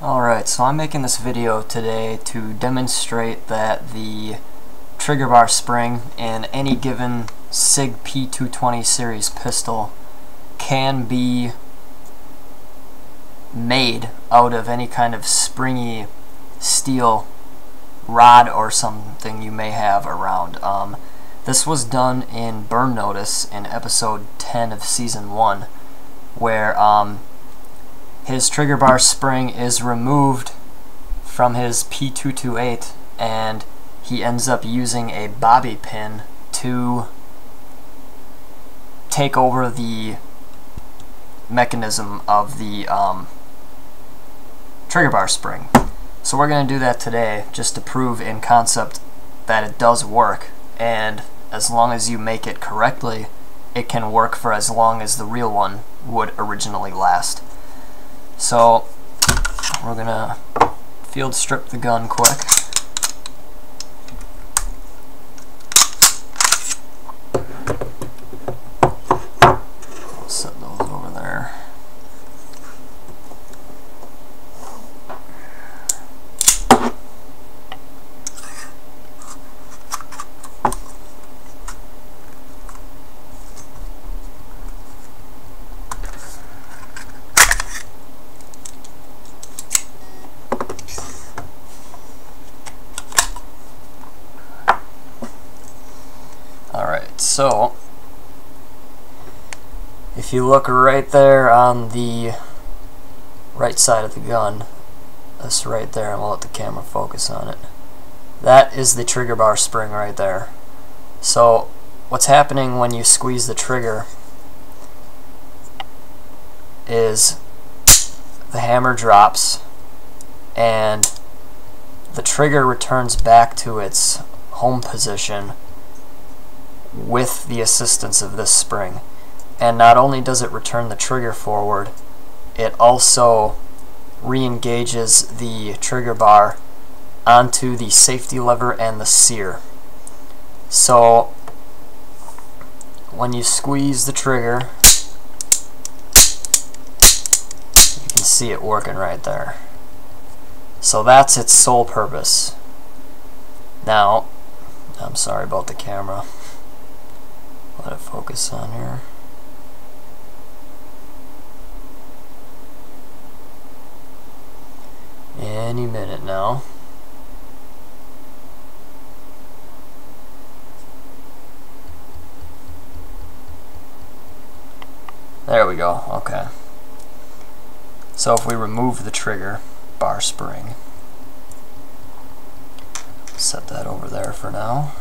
Alright, so I'm making this video today to demonstrate that the trigger bar spring in any given SIG P220 series pistol can be made out of any kind of springy steel rod or something you may have around. This was done in Burn Notice in episode 10 of season 1, where his trigger bar spring is removed from his P228 and he ends up using a bobby pin to take over the mechanism of the trigger bar spring. So we're going to do that today just to prove in concept that it does work, and as long as you make it correctly, it can work for as long as the real one would originally last. So we're gonna field strip the gun quick. I'll set those over there. Alright, so if you look right there on the right side of the gun, this right there, and we'll let the camera focus on it, that is the trigger bar spring right there. So what's happening when you squeeze the trigger is the hammer drops and the trigger returns back to its home position with the assistance of this spring. And not only does it return the trigger forward, it also re-engages the trigger bar onto the safety lever and the sear. So when you squeeze the trigger, you can see it working right there. So that's its sole purpose. Now, I'm sorry about the camera. Let it focus on here. Any minute now. There we go. Okay. So if we remove the trigger bar spring, set that over there for now.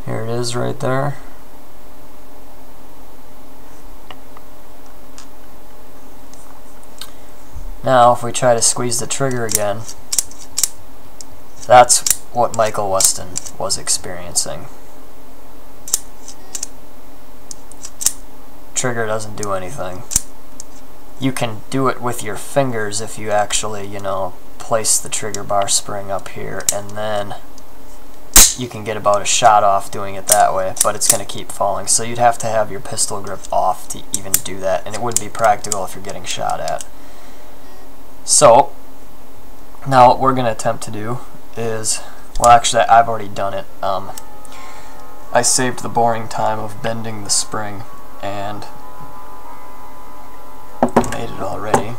Here it is right there. Now if we try to squeeze the trigger again, that's what Michael Weston was experiencing. Trigger doesn't do anything. You can do it with your fingers if you actually, place the trigger bar spring up here, and then you can get about a shot off doing it that way, but it's going to keep falling. So you'd have to have your pistol grip off to even do that, and it wouldn't be practical if you're getting shot at. So now what we're going to attempt to do is, well, actually I've already done it. I saved the boring time of bending the spring and made it already.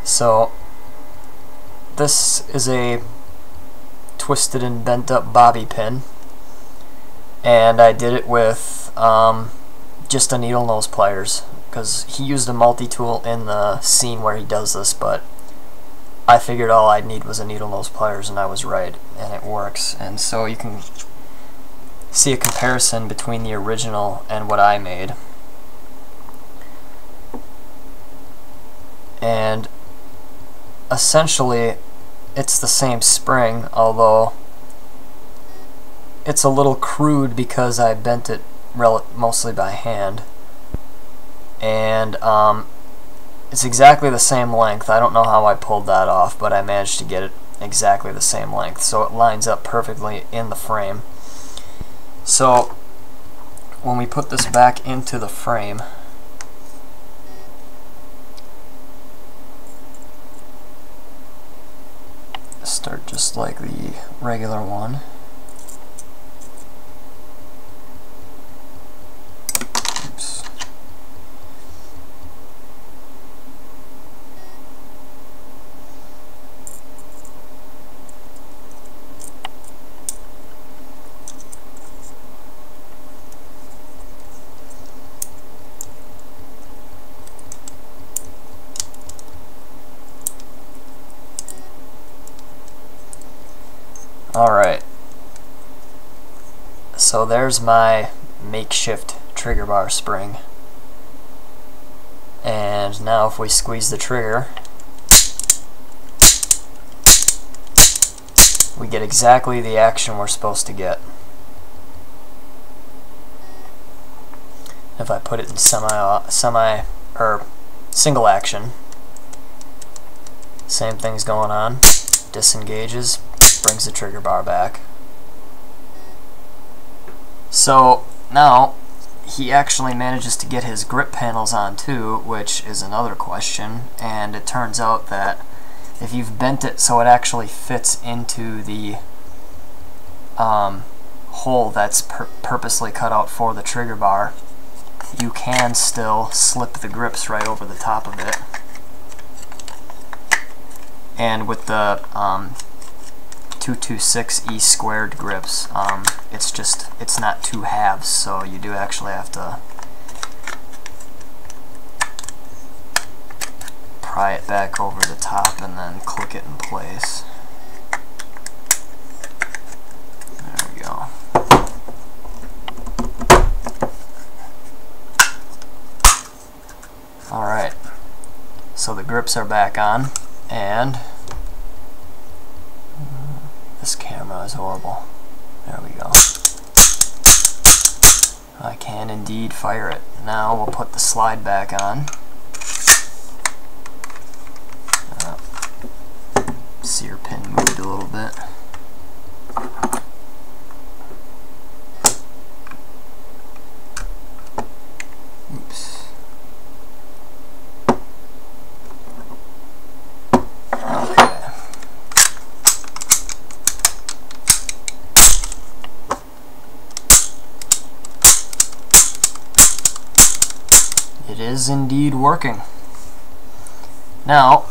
So this is a twisted and bent up bobby pin, and I did it with just a needle nose pliers, because he used a multi-tool in the scene where he does this, but I figured all I'd need was a needle nose pliers, and I was right, and it works. And so you can see a comparison between the original and what I made. And essentially it's the same spring, although it's a little crude because I bent it mostly by hand. And it's exactly the same length. I don't know how I pulled that off, but I managed to get it exactly the same length, so it lines up perfectly in the frame. So when we put this back into the frame, just like the regular one. Oops. Alright, so there's my makeshift trigger bar spring. And now if we squeeze the trigger, we get exactly the action we're supposed to get. If I put it in single action, same thing's going on. Disengages, brings the trigger bar back. So now he actually manages to get his grip panels on too, which is another question, and it turns out that if you've bent it so it actually fits into the hole that's purposely cut out for the trigger bar, you can still slip the grips right over the top of it. And with the 226 E squared grips, it's not two halves, so you do actually have to pry it back over the top and then click it in place. There we go. Alright, so the grips are back on, and this camera is horrible. There we go. I can indeed fire it. Now we'll put the slide back on. Sear pin moved a little bit. Oops. It is indeed working. Now,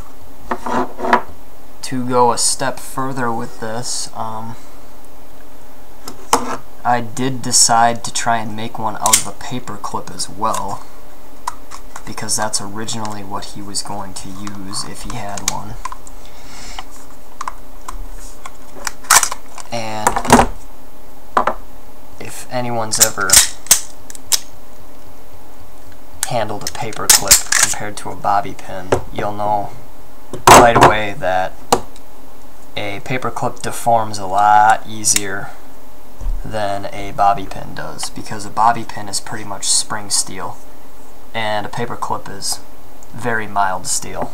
to go a step further with this, I did decide to try and make one out of a paper clip as well, because that's originally what he was going to use if he had one. And if anyone's ever handled a paper clip compared to a bobby pin, you'll know right away that a paper clip deforms a lot easier than a bobby pin does, because a bobby pin is pretty much spring steel and a paper clip is very mild steel.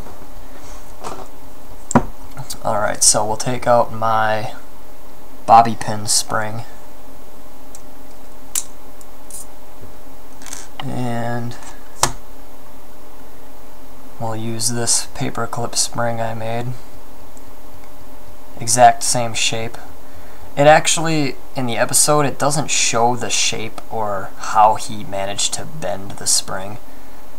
Alright, so we'll take out my bobby pin spring and we'll use this paper clip spring I made. Exact same shape. It actually, in the episode, it doesn't show the shape or how he managed to bend the spring.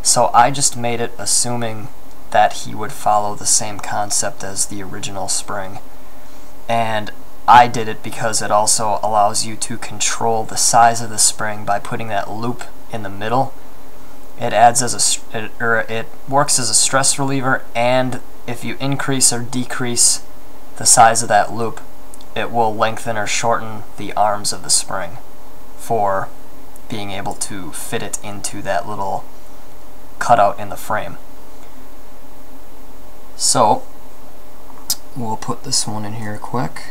So I just made it assuming that he would follow the same concept as the original spring. And I did it because it also allows you to control the size of the spring by putting that loop in the middle. It adds as it works as a stress reliever, and if you increase or decrease the size of that loop, it will lengthen or shorten the arms of the spring for being able to fit it into that little cutout in the frame. So we'll put this one in here quick.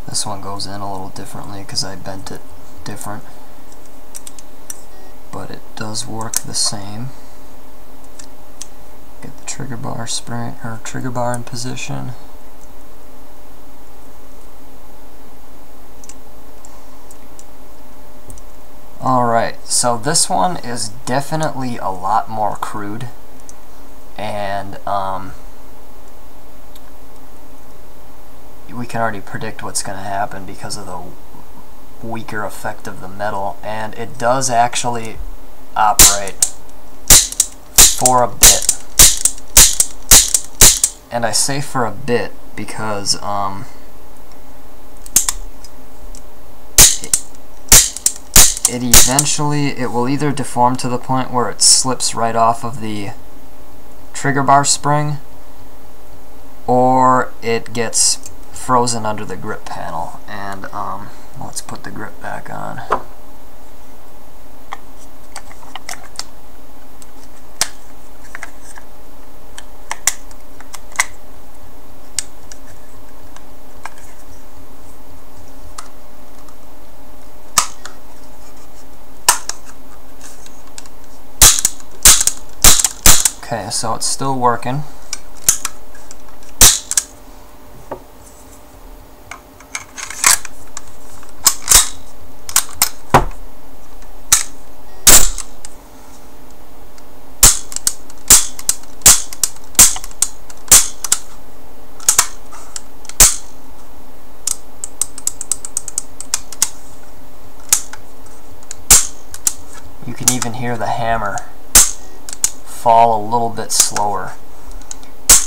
This one goes in a little differently because I bent it different, but it does work the same. Get the trigger bar spring or trigger bar in position. Alright, so this one is definitely a lot more crude, and we can already predict what's going to happen because of the weaker effect of the metal, and it does actually operate for a bit. And I say for a bit because it eventually, it will either deform to the point where it slips right off of the trigger bar spring, or it gets frozen under the grip panel. And let's put the grip back on. Okay, so it's still working. You can even hear the hammer fall a little bit slower,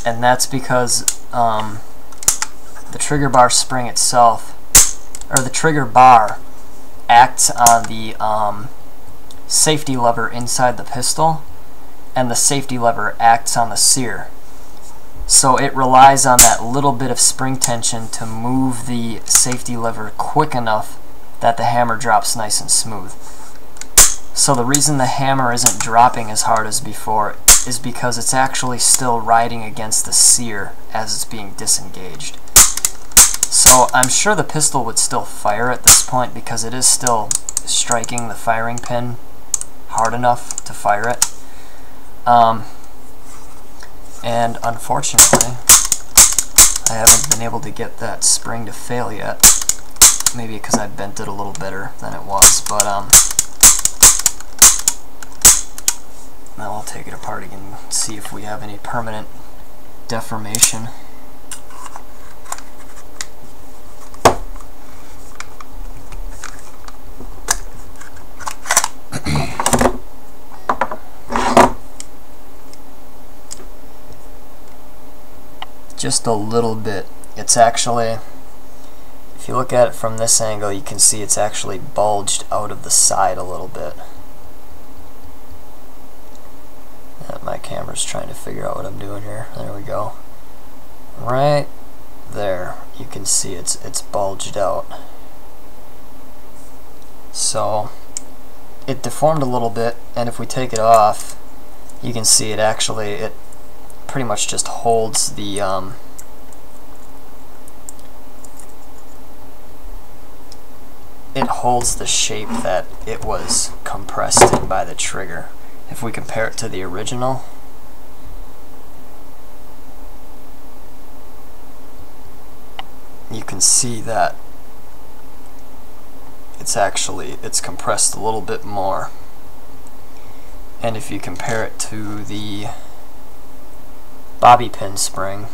and that's because the trigger bar spring itself, or the trigger bar, acts on the safety lever inside the pistol, and the safety lever acts on the sear. So it relies on that little bit of spring tension to move the safety lever quick enough that the hammer drops nice and smooth. So the reason the hammer isn't dropping as hard as before is because it's actually still riding against the sear as it's being disengaged. So I'm sure the pistol would still fire at this point because it is still striking the firing pin hard enough to fire it. And unfortunately, I haven't been able to get that spring to fail yet. Maybe because I bent it a little better than it was, but now I'll take it apart again and see if we have any permanent deformation. Just a little bit. It's actually, if you look at it from this angle, you can see it's actually bulged out of the side a little bit. My camera's trying to figure out what I'm doing here. There we go. Right there, you can see it's bulged out. So it deformed a little bit, and if we take it off, you can see it pretty much just holds the it holds the shape that it was compressed in by the trigger. If we compare it to the original, you can see that it's compressed a little bit more. And if you compare it to the bobby pin spring,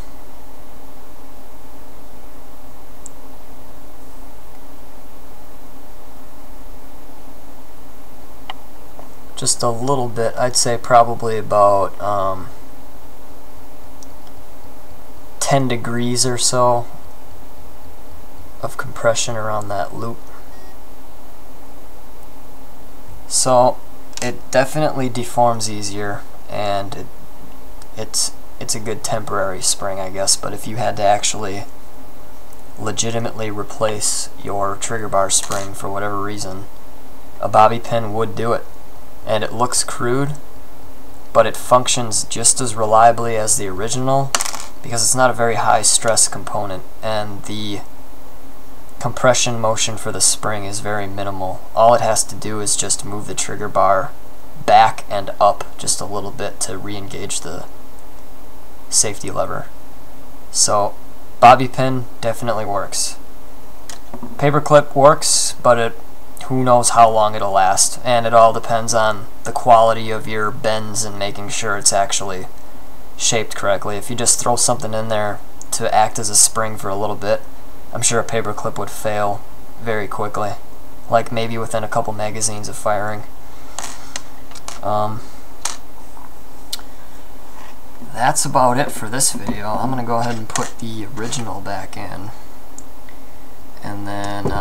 just a little bit, I'd say probably about 10 degrees or so of compression around that loop. So it definitely deforms easier, and it's a good temporary spring, I guess. But if you had to actually legitimately replace your trigger bar spring for whatever reason, a bobby pin would do it. And it looks crude, but it functions just as reliably as the original because it's not a very high stress component, and the compression motion for the spring is very minimal. All it has to do is just move the trigger bar back and up just a little bit to re-engage the safety lever. So bobby pin definitely works. Paperclip works, but it who knows how long it'll last. And it all depends on the quality of your bends and making sure it's actually shaped correctly. If you just throw something in there to act as a spring for a little bit, I'm sure a paper clip would fail very quickly, like maybe within a couple magazines of firing. That's about it for this video. I'm going to go ahead and put the original back in, and then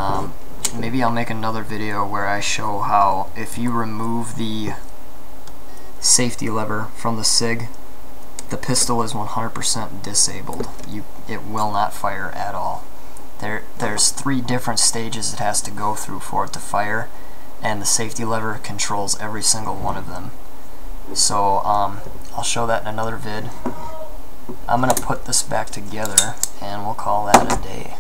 maybe I'll make another video where I show how if you remove the safety lever from the SIG, the pistol is 100% disabled. It will not fire at all. There's 3 different stages it has to go through for it to fire, and the safety lever controls every single one of them. So I'll show that in another vid. I'm going to put this back together, and we'll call that a day.